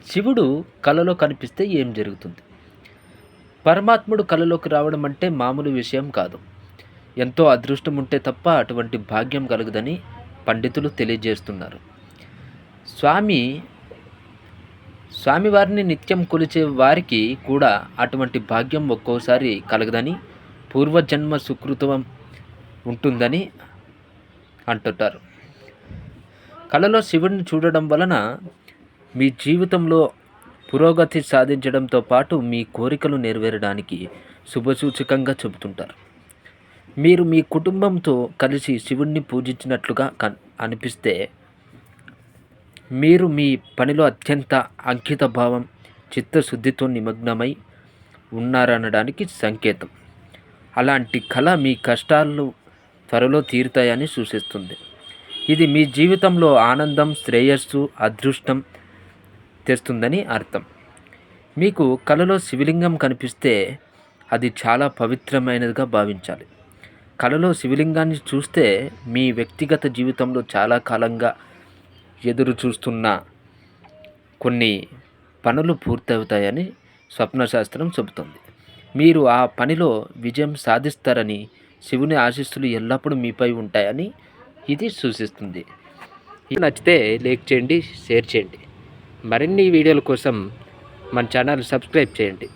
శివుడు కలలో కనిపిస్తే ఏం జరుగుతుంది? పరమాత్ముడు కలలోకి రావడం అంటే మామూలు విషయం కాదు. ఎంతో అదృష్టం ఉంటే తప్ప అటువంటి భాగ్యం కలగదని పండితులు తెలియజేస్తున్నారు. స్వామి స్వామివారిని నిత్యం కొలిచే వారికి కూడా అటువంటి భాగ్యం ఒక్కోసారి కలగదని, పూర్వజన్మ సుకృతం ఉంటుందని అంటుంటారు. కలలో శివుడిని చూడడం వలన మీ జీవితంలో పురోగతి సాధించడంతో పాటు మీ కోరికలు నెరవేరడానికి శుభసూచకంగా చెబుతుంటారు. మీరు మీ కుటుంబంతో కలిసి శివుణ్ణి పూజించినట్లుగా అనిపిస్తే మీరు మీ పనిలో అత్యంత అంకిత భావం, చిత్తశుద్ధితో నిమగ్నమై ఉన్నారనడానికి సంకేతం. అలాంటి కళ మీ కష్టాలు త్వరలో తీరుతాయని సూచిస్తుంది. ఇది మీ జీవితంలో ఆనందం, శ్రేయస్సు, అదృష్టం తెస్తుందని అర్థం. మీకు కలలో శివలింగం కనిపిస్తే అది చాలా పవిత్రమైనదిగా భావించాలి. కలలో శివలింగాన్ని చూస్తే మీ వ్యక్తిగత జీవితంలో చాలా కాలంగా ఎదురు చూస్తున్న కొన్ని పనులు పూర్తవుతాయని స్వప్నశాస్త్రం చెబుతుంది. మీరు ఆ పనిలో విజయం సాధిస్తారని, శివుని ఆశీస్సులు ఎల్లప్పుడూ మీపై ఉంటాయని ఇది సూచిస్తుంది. ఇది నచ్చితే లైక్ చేయండి, షేర్ చేయండి. మరిన్ని వీడియోల కోసం మన ఛానల్ సబ్స్క్రైబ్ చేయండి.